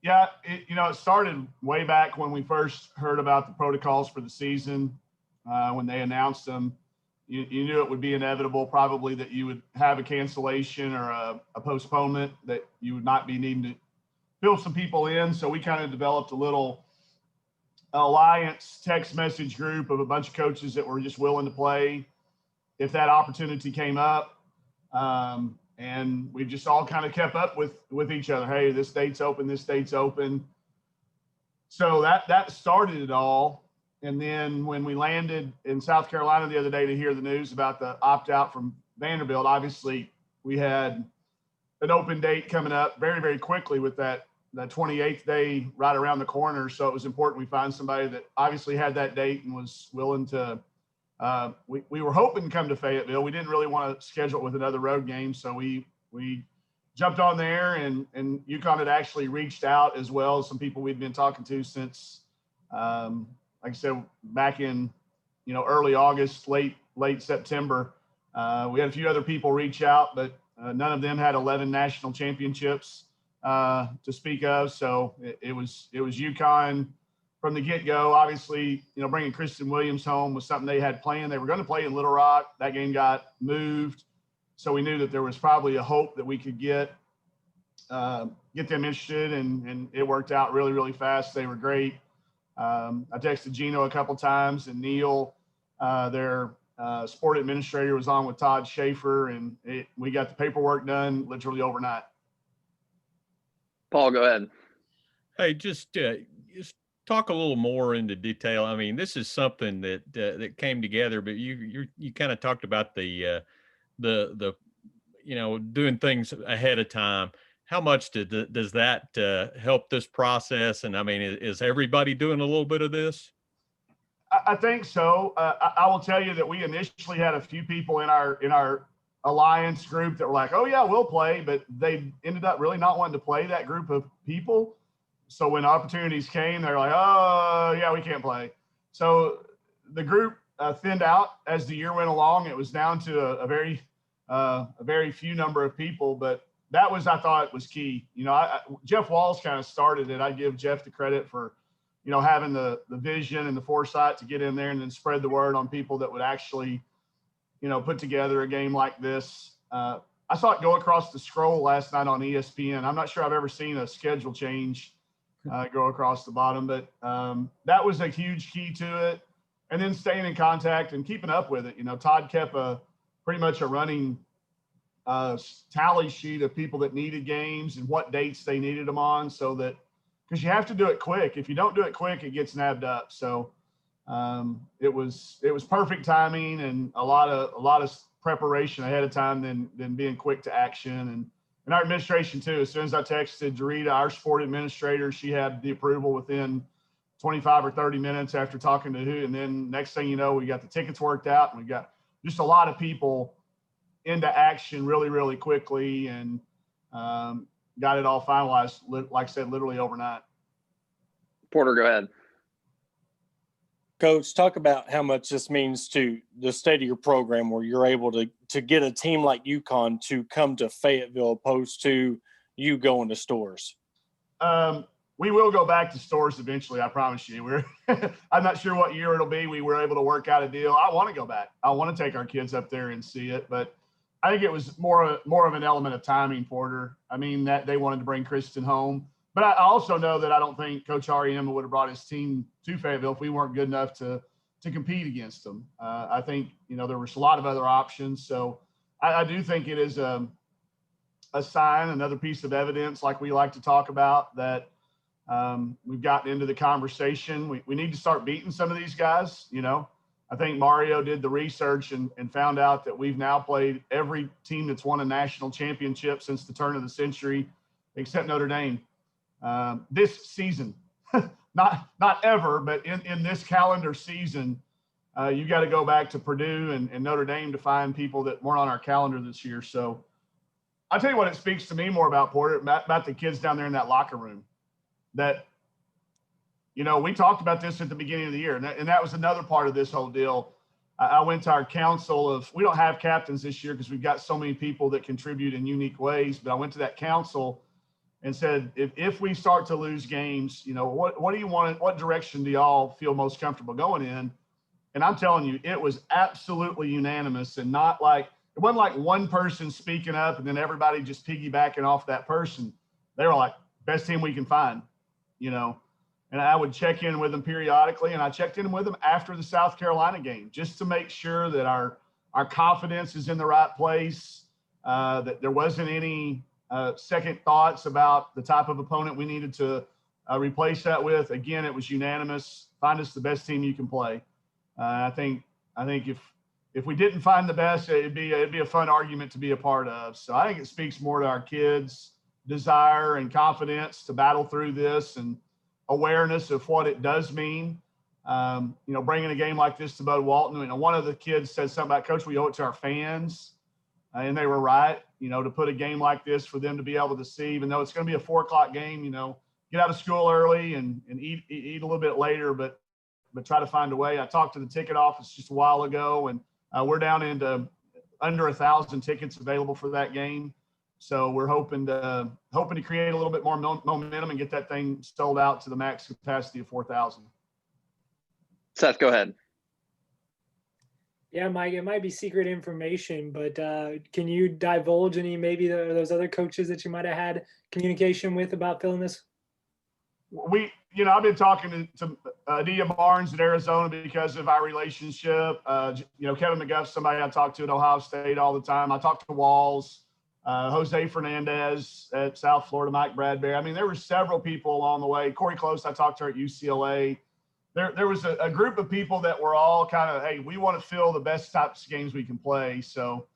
Yeah, it started way back when we first heard about the protocols for the season. When they announced them, you knew it would be inevitable, probably that you would have a cancellation or a postponement, that you would not be needing to fill some people in. So we kind of developed a little alliance text message group of a bunch of coaches that were just willing to play if that opportunity came up. And we just all kind of kept up with each other. Hey, this date's open, this date's open. So that started it all. And then when we landed in South Carolina the other day to hear the news about the opt out from Vanderbilt, obviously we had an open date coming up very, very quickly with that 28th day right around the corner. So it was important we find somebody that obviously had that date and was willing to. We were hoping to come to Fayetteville. We didn't really want to schedule it with another road game, so we jumped on there, and UConn had actually reached out as well as some people we'd been talking to since, like I said, back in early August, late September. We had a few other people reach out, but none of them had 11 national championships to speak of. So it was UConn from the get-go. Obviously, bringing Kristen Williams home was something they had planned. They were going to play in Little Rock. That game got moved, so we knew that there was probably a hope that we could get them interested, and it worked out really, really fast. They were great. I texted Gino a couple times, and Neil, their sport administrator, was on with Todd Schaefer, and we got the paperwork done literally overnight. Paul, go ahead. Hey, just talk a little more into detail. I mean, this is something that came together, but you kind of talked about the doing things ahead of time. How much does that help this process? And I mean, is everybody doing a little bit of this? I think so. I will tell you that we initially had a few people in our alliance group that were like, "Oh yeah, we'll play," but they ended up really not wanting to play, that group of people. So when opportunities came, they're like, "Oh yeah, we can't play." So the group thinned out as the year went along. It was down to a very few number of people, but that was, I thought, was key. Jeff Walls kind of started it. I give Jeff the credit for, having the vision and the foresight to get in there and then spread the word on people that would actually, put together a game like this. I saw it go across the scroll last night on ESPN. I'm not sure I've ever seen a schedule change go across the bottom, but that was a huge key to it. And then staying in contact and keeping up with it. Todd kept pretty much a running tally sheet of people that needed games and what dates they needed them on, so that, because you have to do it quick. If you don't do it quick, it gets nabbed up. So it was perfect timing and a lot of preparation ahead of time than being quick to action. And our administration too. As soon as I texted Jarita, our sport administrator, she had the approval within 25 or 30 minutes after talking to who. And then next thing you know, we got the tickets worked out, and we got just a lot of people into action really, really quickly, and got it all finalized, like I said, literally overnight. Porter, go ahead. Coach, talk about how much this means to the state of your program, where you're able to get a team like UConn to come to Fayetteville opposed to you going to Stores. We will go back to Stores eventually, I promise you. I'm not sure what year it'll be. We were able to work out a deal. I want to go back. I want to take our kids up there and see it, but I think it was more of an element of timing, Porter. I mean, that they wanted to bring Kristen home. But I also know that I don't think Coach Ariema would have brought his team to Fayetteville if we weren't good enough to compete against them. I think, there was a lot of other options. So I do think it is a sign, another piece of evidence, like we like to talk about, that we've gotten into the conversation. We need to start beating some of these guys. I think Mario did the research and found out that we've now played every team that's won a national championship since the turn of the century, except Notre Dame. This season, not ever, but in this calendar season, you got to go back to Purdue and Notre Dame to find people that weren't on our calendar this year. So I'll tell you what it speaks to me more about, Porter, about the kids down there in that locker room. That, we talked about this at the beginning of the year, and that was another part of this whole deal. I went to our council we don't have captains this year because we've got so many people that contribute in unique ways, but I went to that council and said, if we start to lose games, what do you want? What direction do y'all feel most comfortable going in? And I'm telling you, it was absolutely unanimous, and not like, it wasn't like one person speaking up and then everybody just piggybacking off that person. They were like, best team we can find, and I would check in with them periodically. And I checked in with them after the South Carolina game, just to make sure that our confidence is in the right place, that there wasn't any second thoughts about the type of opponent we needed to replace that with. Again, it was unanimous. Find us the best team you can play. I think if we didn't find the best, it'd be a fun argument to be a part of. So I think it speaks more to our kids' desire and confidence to battle through this, and awareness of what it does mean. Bringing a game like this to Bud Walton. One of the kids said something about, Coach, we owe it to our fans. And they were right, to put a game like this for them to be able to see, even though it's going to be a 4:00 game, get out of school early and eat a little bit later, but try to find a way. I talked to the ticket office just a while ago, and we're down into under 1,000 tickets available for that game. So we're hoping to create a little bit more momentum and get that thing sold out to the max capacity of 4,000. Seth, go ahead. Yeah, Mike, it might be secret information, but can you divulge any, maybe those other coaches that you might have had communication with about filling this? I've been talking to Adia Barnes at Arizona because of our relationship. Kevin McGuff's somebody I talk to at Ohio State all the time. I talked to Walls, Jose Fernandez at South Florida, Mike Bradbury. I mean, there were several people along the way. Corey Close, I talked to her at UCLA. There was a group of people that were all kind of, hey, we want to fill the best types of games we can play. So,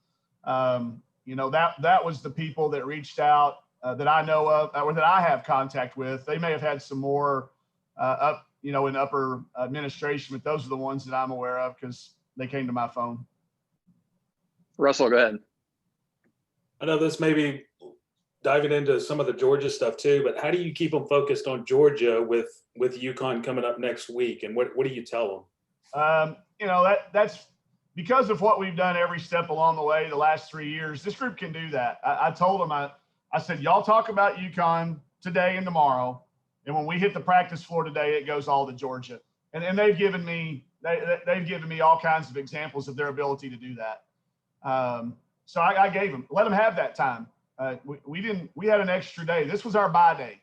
that was the people that reached out that I know of, or that I have contact with. They may have had some more in upper administration, but those are the ones that I'm aware of because they came to my phone. Russell, go ahead. I know this may be diving into some of the Georgia stuff too, but how do you keep them focused on Georgia with UConn coming up next week? And what do you tell them? That's because of what we've done every step along the way the last 3 years. This group can do that. I told them, I said, y'all talk about UConn today and tomorrow. And when we hit the practice floor today, it goes all to Georgia. And they've given me all kinds of examples of their ability to do that. So I gave them, let them have that time. We had an extra day. This was our bye day.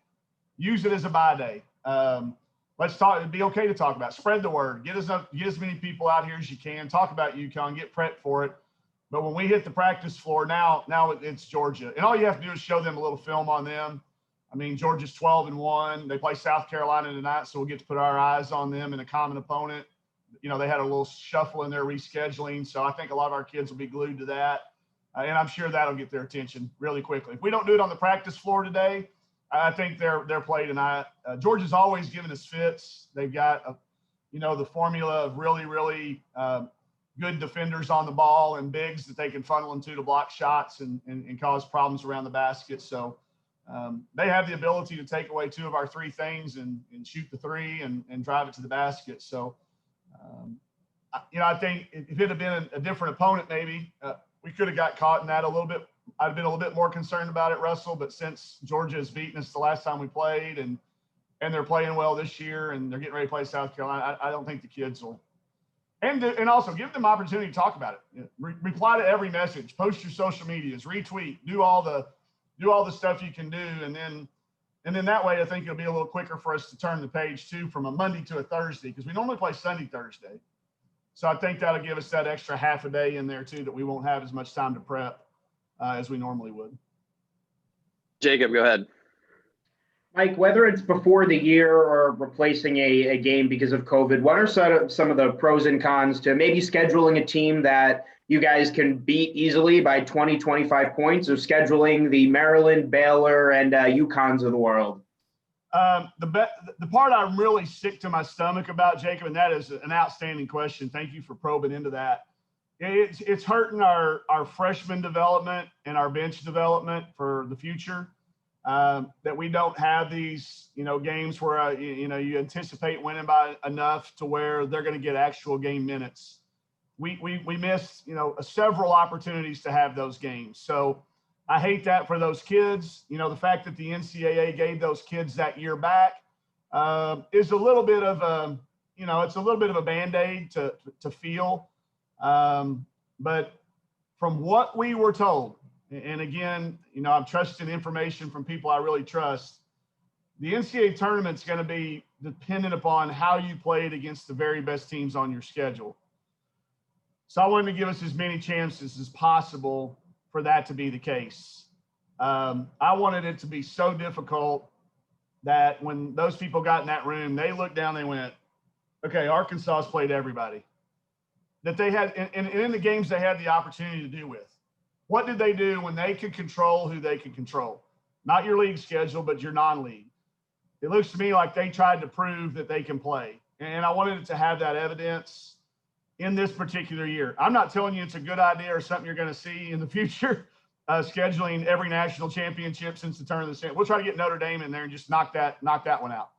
Use it as a bye day. Let's talk. It'd be okay to talk about. Spread the word. Get as many people out here as you can. Talk about UConn. Get prepped for it. But when we hit the practice floor, now it's Georgia, and all you have to do is show them a little film on them. I mean, Georgia's 12-1. They play South Carolina tonight, so we'll get to put our eyes on them and a common opponent. They had a little shuffle in their rescheduling, so I think a lot of our kids will be glued to that. And I'm sure that'll get their attention really quickly. If we don't do it on the practice floor today, I think their play tonight. Georgia's always given us fits. They've got, the formula of really, really good defenders on the ball and bigs that they can funnel into to block shots and cause problems around the basket. So they have the ability to take away two of our three things and shoot the three and drive it to the basket. So, I think if it had been a different opponent, maybe we could have got caught in that a little bit. I'd been a little bit more concerned about it, Russell, but since Georgia has beaten us the last time we played and they're playing well this year and they're getting ready to play South Carolina, I don't think the kids will. And also give them opportunity to talk about it. Reply to every message, post your social medias, retweet, do all the stuff you can do. And then that way, I think it'll be a little quicker for us to turn the page too from a Monday to a Thursday, because we normally play Sunday, Thursday. So I think that'll give us that extra half a day in there too, that we won't have as much time to prep as we normally would. Jacob, go ahead. Mike, whether it's before the year or replacing a game because of COVID, what are some of the pros and cons to maybe scheduling a team that you guys can beat easily by 20, 25 points, or scheduling the Maryland, Baylor, and UConns of the world? The part I'm really sick to my stomach about, Jacob, and that is an outstanding question. Thank you for probing into that. It's hurting our freshman development and our bench development for the future. That we don't have these, games where, you anticipate winning by enough to where they're going to get actual game minutes. We missed, several opportunities to have those games. So I hate that for those kids. You know, the fact that the NCAA gave those kids that year back is a little bit of a, you know, it's a little bit of a Band-Aid to feel. But from what we were told, and again, you know, I'm trusting information from people I really trust, the NCAA tournament's going to be dependent upon how you played against the very best teams on your schedule. So I wanted to give us as many chances as possible for that to be the case. I wanted it to be so difficult that when those people got in that room, they looked down, they went, okay, Arkansas's played everybody. That they had, and in the games they had the opportunity to do with. What did they do when they could control who they could control? Not your league schedule, but your non-league. It looks to me like they tried to prove that they can play. And I wanted it to have that evidence in this particular year. I'm not telling you it's a good idea or something you're going to see in the future, scheduling every national championship since the turn of the century. We'll try to get Notre Dame in there and just knock that one out.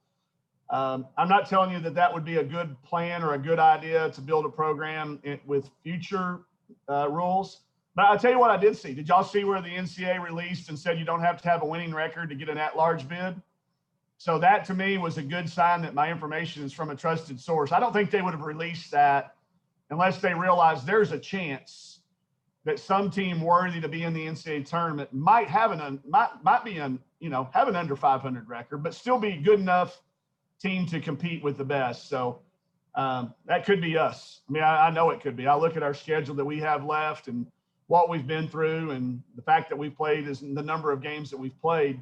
I'm not telling you that would be a good plan or a good idea to build a program with future rules. But I'll tell you what I did see. Did y'all see where the NCAA released and said you don't have to have a winning record to get an at-large bid? So that to me was a good sign that my information is from a trusted source. I don't think they would have released that unless they realized there's a chance that some team worthy to be in the NCAA tournament might have have an under 500 record, but still be good enough team to compete with the best. So that could be us. I mean, I know it could be. I look at our schedule that we have left and what we've been through and the fact that we've played is the number of games that we've played.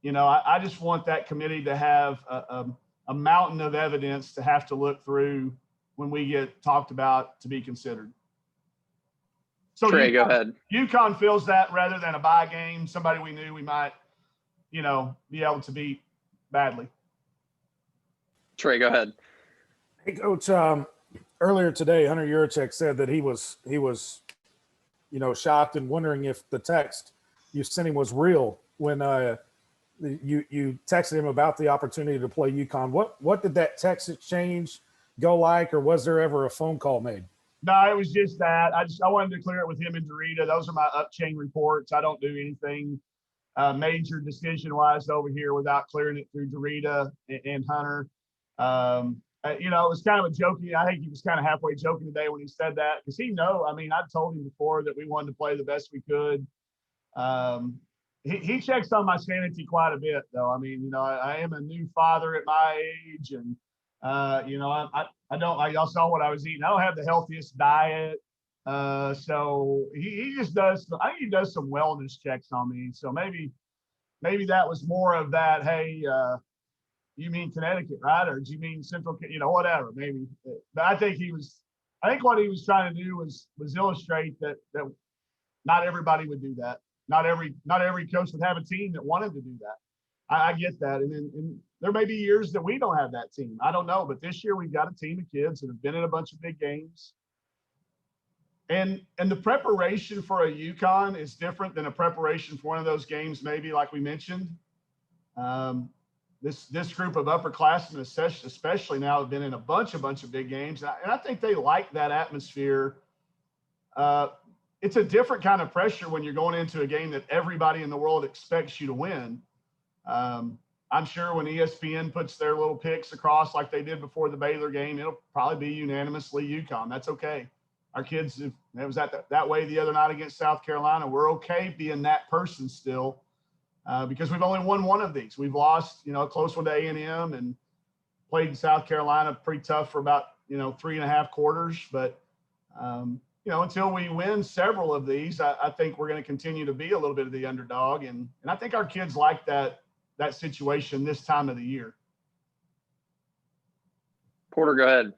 You know, I just want that committee to have a mountain of evidence to have to look through when we get talked about to be considered. So Trey, go ahead. UConn feels that rather than a bye game, somebody we knew we might, you know, be able to beat badly. Trey, go ahead. Hey, Coach. Earlier today, Hunter Yurachek said that he was, you know, shocked and wondering if the text you sent him was real when you texted him about the opportunity to play UConn. What did that text exchange go like, or was there ever a phone call made? No, it was just that. I wanted to clear it with him and Dorita. Those are my up-chain reports. I don't do anything major decision-wise over here without clearing it through Dorita and Hunter. You know, it was kind of a joking. I think he was kind of halfway joking today when he said that because I mean, I've told him before that we wanted to play the best we could. He checks on my sanity quite a bit, though. I mean, you know, I am a new father at my age, and you know, I don't. Y'all saw what I was eating. I don't have the healthiest diet, so he just does. I think he does some wellness checks on me. So maybe that was more of that. Hey, you mean Connecticut, right? Or do you mean Central? You know, whatever. Maybe. But I think what he was trying to do was illustrate that not everybody would do that. Not every coach would have a team that wanted to do that. I get that. And there may be years that we don't have that team. I don't know. But this year we've got a team of kids that have been in a bunch of big games. And the preparation for a UConn is different than a preparation for one of those games, maybe like we mentioned. This group of upperclassmen, especially now, have been in a bunch of big games. And I think they like that atmosphere. It's a different kind of pressure when you're going into a game that everybody in the world expects you to win. I'm sure when ESPN puts their little picks across like they did before the Baylor game, it'll probably be unanimously UConn. That's okay. Our kids, it was that way the other night against South Carolina. We're okay being that person still because we've only won one of these. We've lost, you know, a close one to A&M and played in South Carolina pretty tough for about, 3.5 quarters. But, until we win several of these, I think we're going to continue to be a little bit of the underdog. And I think our kids like that situation this time of the year. Porter, go ahead.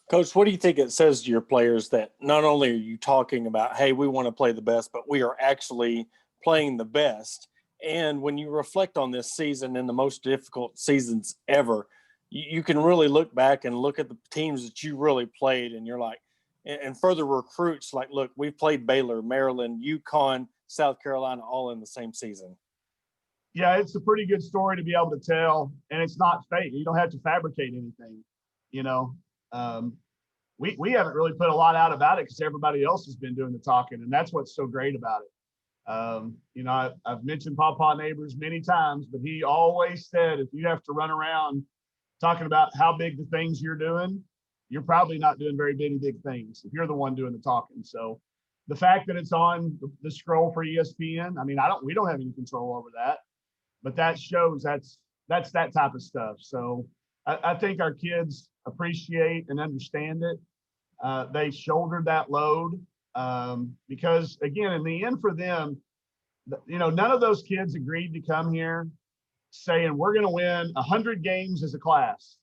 Coach, what do you think it says to your players that not only are you talking about, hey, we want to play the best, but we are actually playing the best? And when you reflect on this season and the most difficult seasons ever, you can really look back and look at the teams that you really played, and you're like, and further recruits, like, look, we've played Baylor, Maryland, UConn, South Carolina, all in the same season. Yeah, it's a pretty good story to be able to tell, and it's not fake. You don't have to fabricate anything, we haven't really put a lot out about it because everybody else has been doing the talking, and that's what's so great about it. You know, I've mentioned Pawpaw Neighbors many times, but he always said, if you have to run around talking about how big the things you're doing, you're probably not doing very big things if you're the one doing the talking. So the fact that it's on the scroll for ESPN, I mean, we don't have any control over that, but that shows that's that type of stuff. So I think our kids appreciate and understand it. They shouldered that load because, again, in the end for them, you know, none of those kids agreed to come here saying we're going to win 100 games as a class.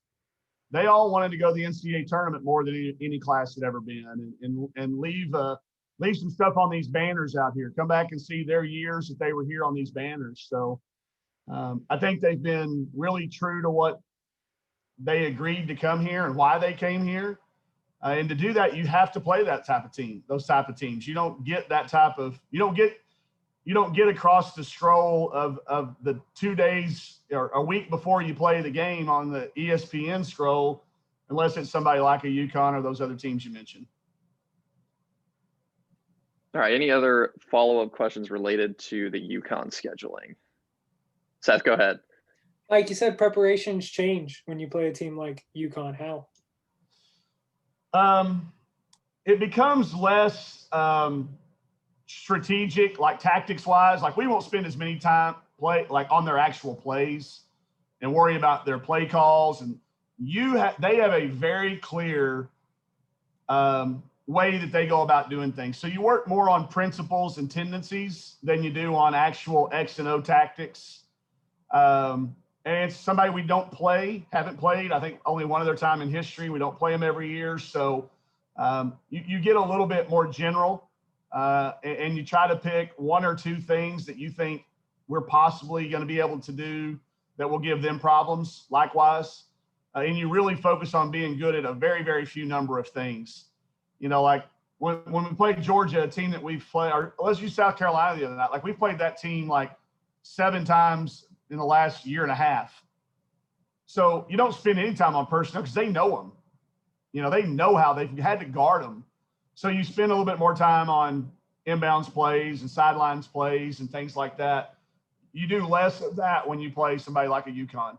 They all wanted to go to the NCAA tournament more than any class had ever been, and leave some stuff on these banners out here. Come back and see their years that they were here on these banners. So I think they've been really true to what they agreed to come here and why they came here. And to do that, you have to play that type of team, those type of teams. You don't get that type of, you don't get across the scroll of the 2 days or a week before you play the game on the ESPN scroll, unless it's somebody like a UConn or those other teams you mentioned. All right. Any other follow-up questions related to the UConn scheduling? Seth, go ahead. Like you said, preparations change when you play a team like UConn. How? It becomes less strategic, like tactics wise. Like we won't spend as many time on their actual plays and worry about their play calls. And they have a very clear way that they go about doing things. So you work more on principles and tendencies than you do on actual X and O tactics. And it's somebody we haven't played. I think only one other time in history. We don't play them every year. So you get a little bit more general and you try to pick one or two things that you think we're possibly going to be able to do that will give them problems likewise. And you really focus on being good at a very, very few number of things. You know, like when we played Georgia, a team that we've played, or let's use South Carolina the other night, like we played that team like 7 times in the last year and a half. So you don't spend any time on personnel because they know them. You know, they know how they've had to guard them. So you spend a little bit more time on inbounds plays and sidelines plays and things like that. You do less of that when you play somebody like a UConn.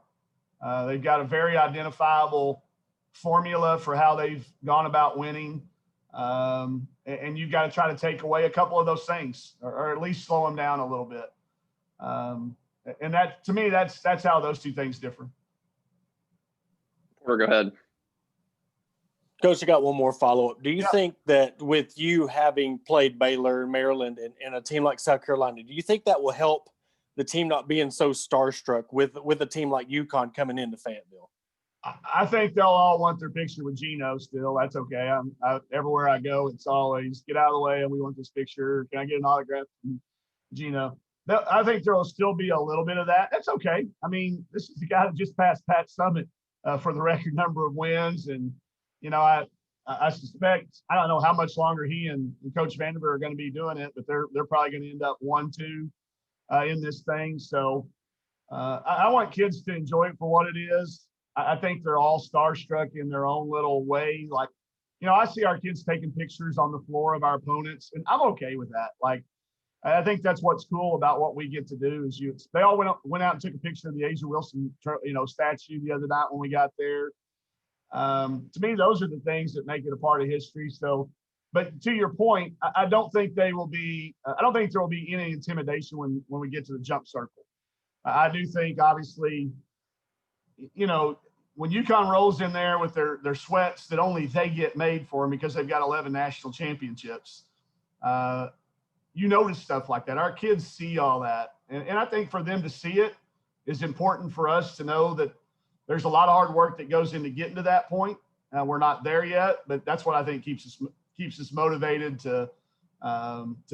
They've got a very identifiable formula for how they've gone about winning. And you've got to try to take away a couple of those things or at least slow them down a little bit. And that, to me, that's how those two things differ. Porter, go ahead. Coach, I got one more follow-up. Do you think that with you having played Baylor, Maryland, and a team like South Carolina, do you think that will help the team not being so starstruck with a team like UConn coming into Fayetteville? I think they'll all want their picture with Gino still. That's okay. Everywhere I go, it's always get out of the way and we want this picture. Can I get an autograph from Gino? I think there will still be a little bit of that. That's okay. I mean, this is the guy that just passed Pat Summitt for the record number of wins. And, you know, I suspect, I don't know how much longer he and Coach Vanderbilt are going to be doing it, but they're probably going to end up 1-2 in this thing. So I want kids to enjoy it for what it is. I think they're all starstruck in their own little way. Like, you know, I see our kids taking pictures on the floor of our opponents, and I'm okay with that. Like, I think that's what's cool about what we get to do is they all went out and took a picture of the Asia Wilson, statue the other night when we got there. To me, those are the things that make it a part of history. So, but to your point, I don't think there will be any intimidation when we get to the jump circle. I do think, obviously, you know, when UConn rolls in there with their sweats that only they get made for them because they've got 11 national championships, you notice stuff like that. Our kids see all that. And I think for them to see it is important for us to know that there's a lot of hard work that goes into getting to that point. We're not there yet, but that's what I think keeps us motivated to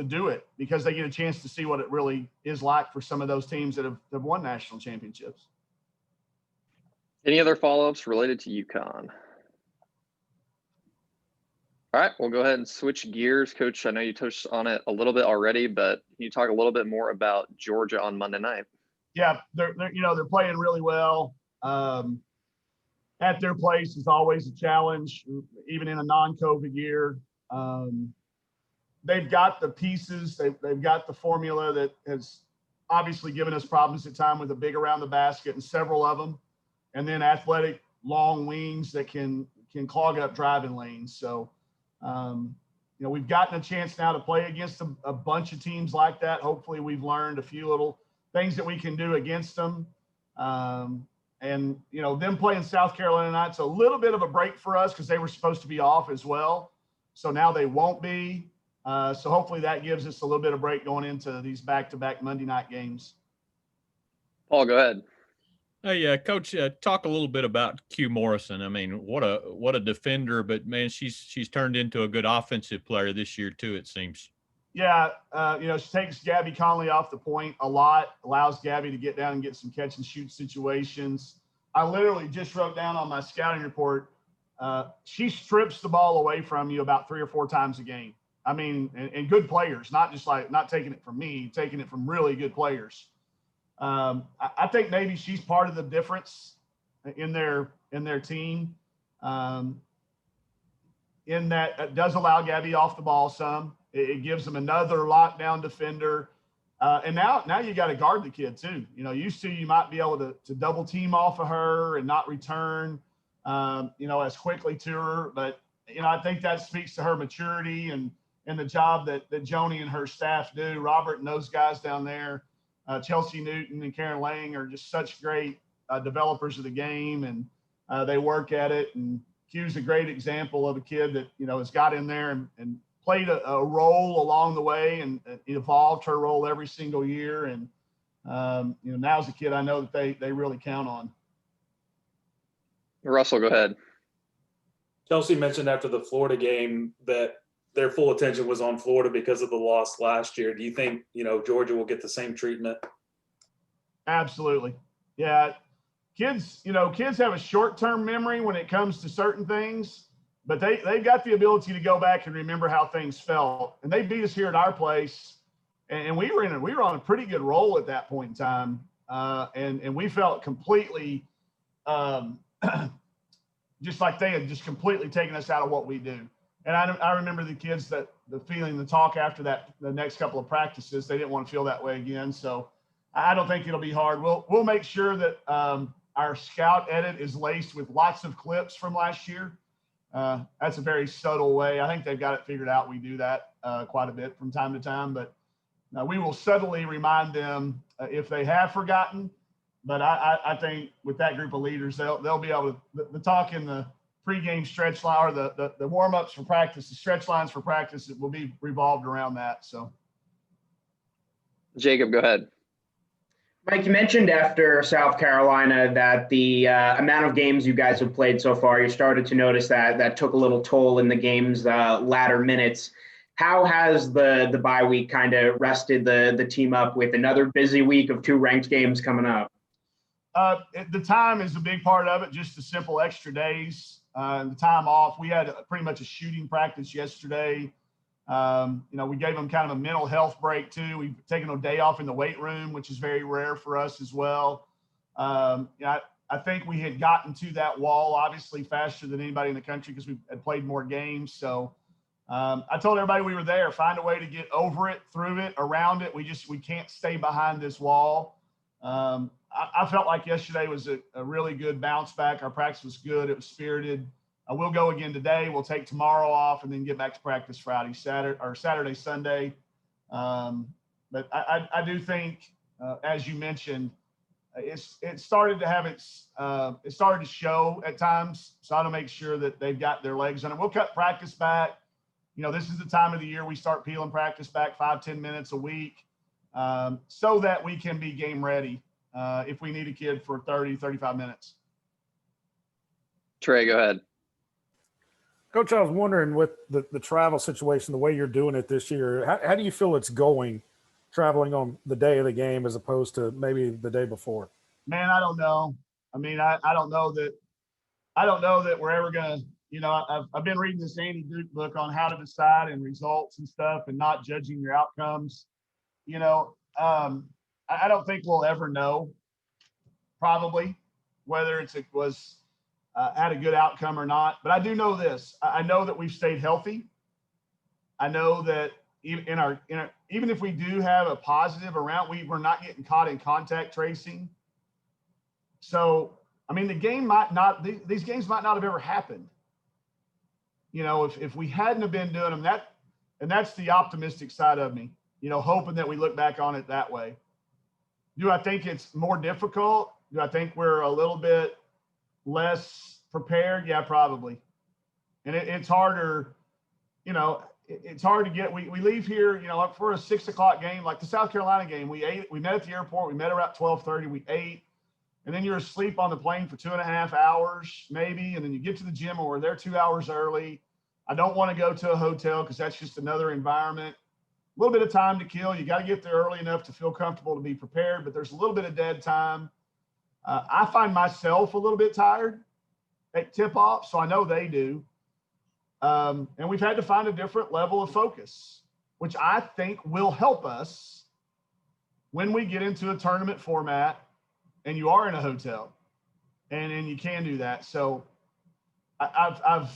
do it, because they get a chance to see what it really is like for some of those teams that have won national championships. Any other follow-ups related to UConn? All right, we'll go ahead and switch gears. Coach, I know you touched on it a little bit already, but can you talk a little bit more about Georgia on Monday night? Yeah, they're playing really well. at their place is always a challenge, even in a non-COVID year. They've got the pieces, they've got the formula that has obviously given us problems at time with a big around the basket and several of them, and then athletic long wings that can clog up driving lanes. So, we've gotten a chance now to play against a bunch of teams like that. Hopefully we've learned a few little things that we can do against them. And, them playing South Carolina tonight, it's a little bit of a break for us because they were supposed to be off as well. So now they won't be. So hopefully that gives us a little bit of break going into these back-to-back Monday night games. Paul, go ahead. Hey, Coach, talk a little bit about Q Morrison. I mean, what a defender, but man, she's turned into a good offensive player this year too, it seems. Yeah, she takes Gabby Conley off the point a lot, allows Gabby to get down and get some catch and shoot situations. I literally just wrote down on my scouting report, she strips the ball away from you about 3 or 4 times a game. I mean, and good players, not just like not taking it from me, taking it from really good players. I think maybe she's part of the difference in their team. In that it does allow Gabby off the ball some. It gives them another lockdown defender. And now you got to guard the kid too. Used to you might be able to double team off of her and not return, as quickly to her. But, I think that speaks to her maturity and the job that Joni and her staff do. Robert and those guys down there, Chelsea Newton and Karen Lang are just such great developers of the game, and they work at it. And Q's a great example of a kid that, has got in there and played a role along the way and evolved her role every single year. And, now's a kid I know that they really count on. Russell, go ahead. Chelsea mentioned after the Florida game that their full attention was on Florida because of the loss last year. Do you think, Georgia will get the same treatment? Absolutely. Yeah. Kids have a short-term memory when it comes to certain things, but they've got the ability to go back and remember how things felt. And they beat us here at our place, and we were on a pretty good roll at that point in time. And we felt completely just like they had just completely taken us out of what we do. And I remember the kids the talk after that, the next couple of practices, they didn't want to feel that way again. So I don't think it'll be hard. We'll make sure that our scout edit is laced with lots of clips from last year. That's a very subtle way. I think they've got it figured out. We do that quite a bit from time to time, but we will subtly remind them if they have forgotten. But I think with that group of leaders, they'll be able to the talk in the pregame stretch line or the warm-ups for practice, the stretch lines for practice, it will be revolved around that. So Jacob, go ahead. Mike, you mentioned after South Carolina that the amount of games you guys have played so far, you started to notice that took a little toll in the game's latter minutes. How has the bye week kind of rested the team up with another busy week of 2 ranked games coming up? The time is a big part of it, just the simple extra days. The time off. We had pretty much a shooting practice yesterday. We gave them kind of a mental health break too. We've taken a day off in the weight room, which is very rare for us as well. I think we had gotten to that wall obviously faster than anybody in the country because we had played more games. So I told everybody we were there, find a way to get over it, through it, around it. We can't stay behind this wall. I felt like yesterday was a really good bounce back. Our practice was good. It was spirited. We'll go again today. We'll take tomorrow off and then get back to practice Saturday, Sunday. But I do think, as you mentioned, it started to have it started to show at times. So I want to make sure that they've got their legs on it. We'll cut practice back. This is the time of the year we start peeling practice back 5-10 minutes a week so that we can be game ready if we need a kid for 30-35 minutes. Trey, go ahead. Coach, I was wondering with the travel situation, the way you're doing it this year, how do you feel it's going traveling on the day of the game as opposed to maybe the day before? Man, I don't know. I mean, I don't know that we're ever going to, I've been reading this Andy Duke book on how to decide and results and stuff and not judging your outcomes. I don't think we'll ever know probably whether it was had a good outcome or not. But I do know this. I know that we've stayed healthy. I know that even if we do have a positive around, we're not getting caught in contact tracing. So, I mean, these games might not have ever happened. You know, if we hadn't have been doing them, and that's the optimistic side of me, you know, hoping that we look back on it that way. Do I think it's more difficult? Do I think we're a little bit less prepared? Yeah, probably. And it's harder, you know, it's hard to get, we leave here, you know, like for a 6 o'clock game, like the South Carolina game, we met at the airport, we met around 12:30, we ate, and then you're asleep on the plane for 2.5 hours, maybe. And then you get to the gym and we're there 2 hours early. I don't want to go to a hotel because that's just another environment. A little bit of time to kill. You got to get there early enough to feel comfortable to be prepared, but there's a little bit of dead time. I find myself a little bit tired at tip off, so I know they do. And we've had to find a different level of focus, which I think will help us when we get into a tournament format and you are in a hotel and you can do that. So I've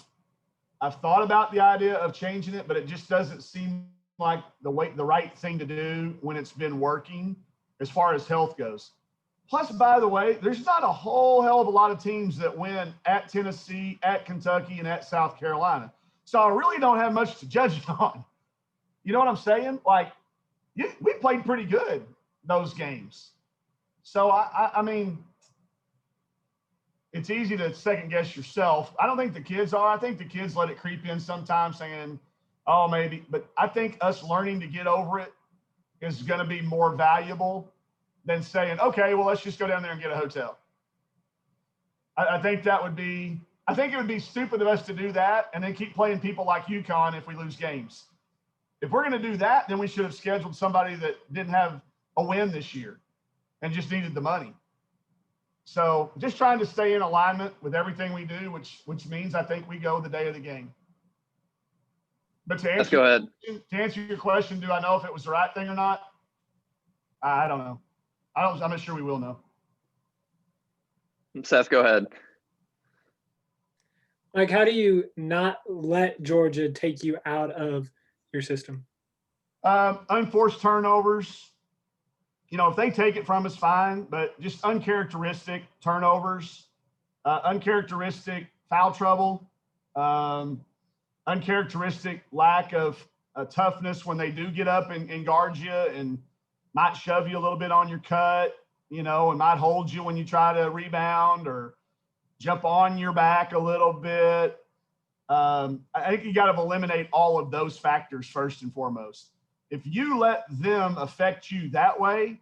thought about the idea of changing it, but it just doesn't seem like the right thing to do when it's been working as far as health goes. Plus, by the way, there's not a whole hell of a lot of teams that win at Tennessee, at Kentucky, and at South Carolina. So I really don't have much to judge it on. You know what I'm saying? Like, we played pretty good those games. So, I mean, it's easy to second guess yourself. I don't think the kids are. I think the kids let it creep in sometimes saying, oh, maybe. But I think us learning to get over it is going to be more valuable than saying, okay, well, let's just go down there and get a hotel. I think it would be stupid of us to do that and then keep playing people like UConn if we lose games. If we're going to do that, then we should have scheduled somebody that didn't have a win this year and just needed the money. So just trying to stay in alignment with everything we do, which means I think we go the day of the game. But to answer your question, do I know if it was the right thing or not? I don't know. I'm not sure we will know. Seth, go ahead. Like, how do you not let Georgia take you out of your system? Unforced turnovers. You know, if they take it from us, fine, but just uncharacteristic turnovers, uncharacteristic foul trouble, uncharacteristic lack of toughness when they do get up and guard you and might shove you a little bit on your cut, you know, and might hold you when you try to rebound or jump on your back a little bit. I think you got to eliminate all of those factors first and foremost. If you let them affect you that way,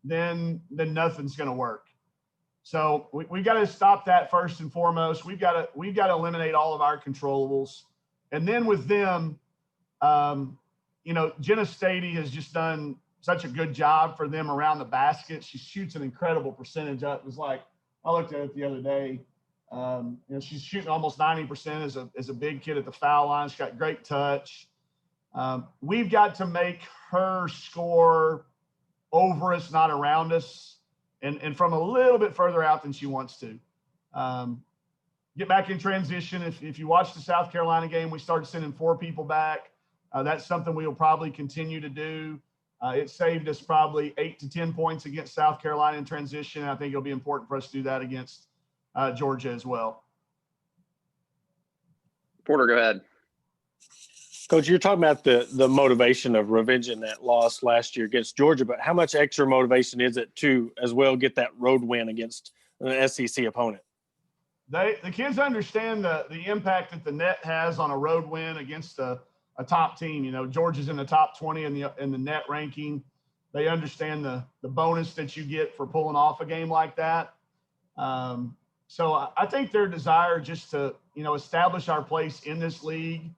then nothing's going to work. So we got to stop that first and foremost. We've got to eliminate all of our controllables. And then with them, you know, Jenna Stady has just done such a good job for them around the basket. She shoots an incredible percentage. It was like, I looked at it the other day. You know, she's shooting almost 90% as a big kid at the foul line. She's got great touch. We've got to make her score over us, not around us, and from a little bit further out than she wants to. Get back in transition. If you watch the South Carolina game, we started sending 4 people back. That's something we will probably continue to do. It saved us probably 8 to 10 points against South Carolina in transition. I think it'll be important for us to do that against Georgia as well. Porter, go ahead. Coach, you're talking about the motivation of revenging that loss last year against Georgia, but how much extra motivation is it to as well get that road win against an SEC opponent? The kids understand the impact that the net has on a road win against a top team. You know, Georgia's in the top 20 in the net ranking. They understand the bonus that you get for pulling off a game like that. So I think their desire just to, you know, establish our place in this league.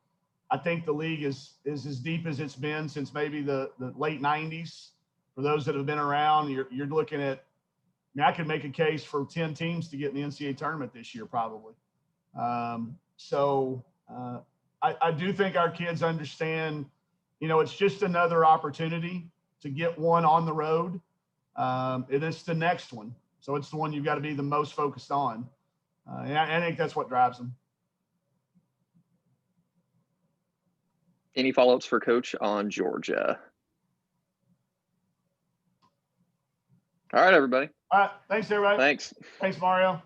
I think the league is as deep as it's been since maybe the late 90s. For those that have been around, you're looking at, I mean, I could make a case for 10 teams to get in the NCAA tournament this year, probably. I do think our kids understand, you know, it's just another opportunity to get one on the road. And it's the next one. So it's the one you've got to be the most focused on. Yeah, I think that's what drives them. Any follow-ups for Coach on Georgia? All right, everybody. All right. Thanks, everybody. Thanks. Thanks, Mario.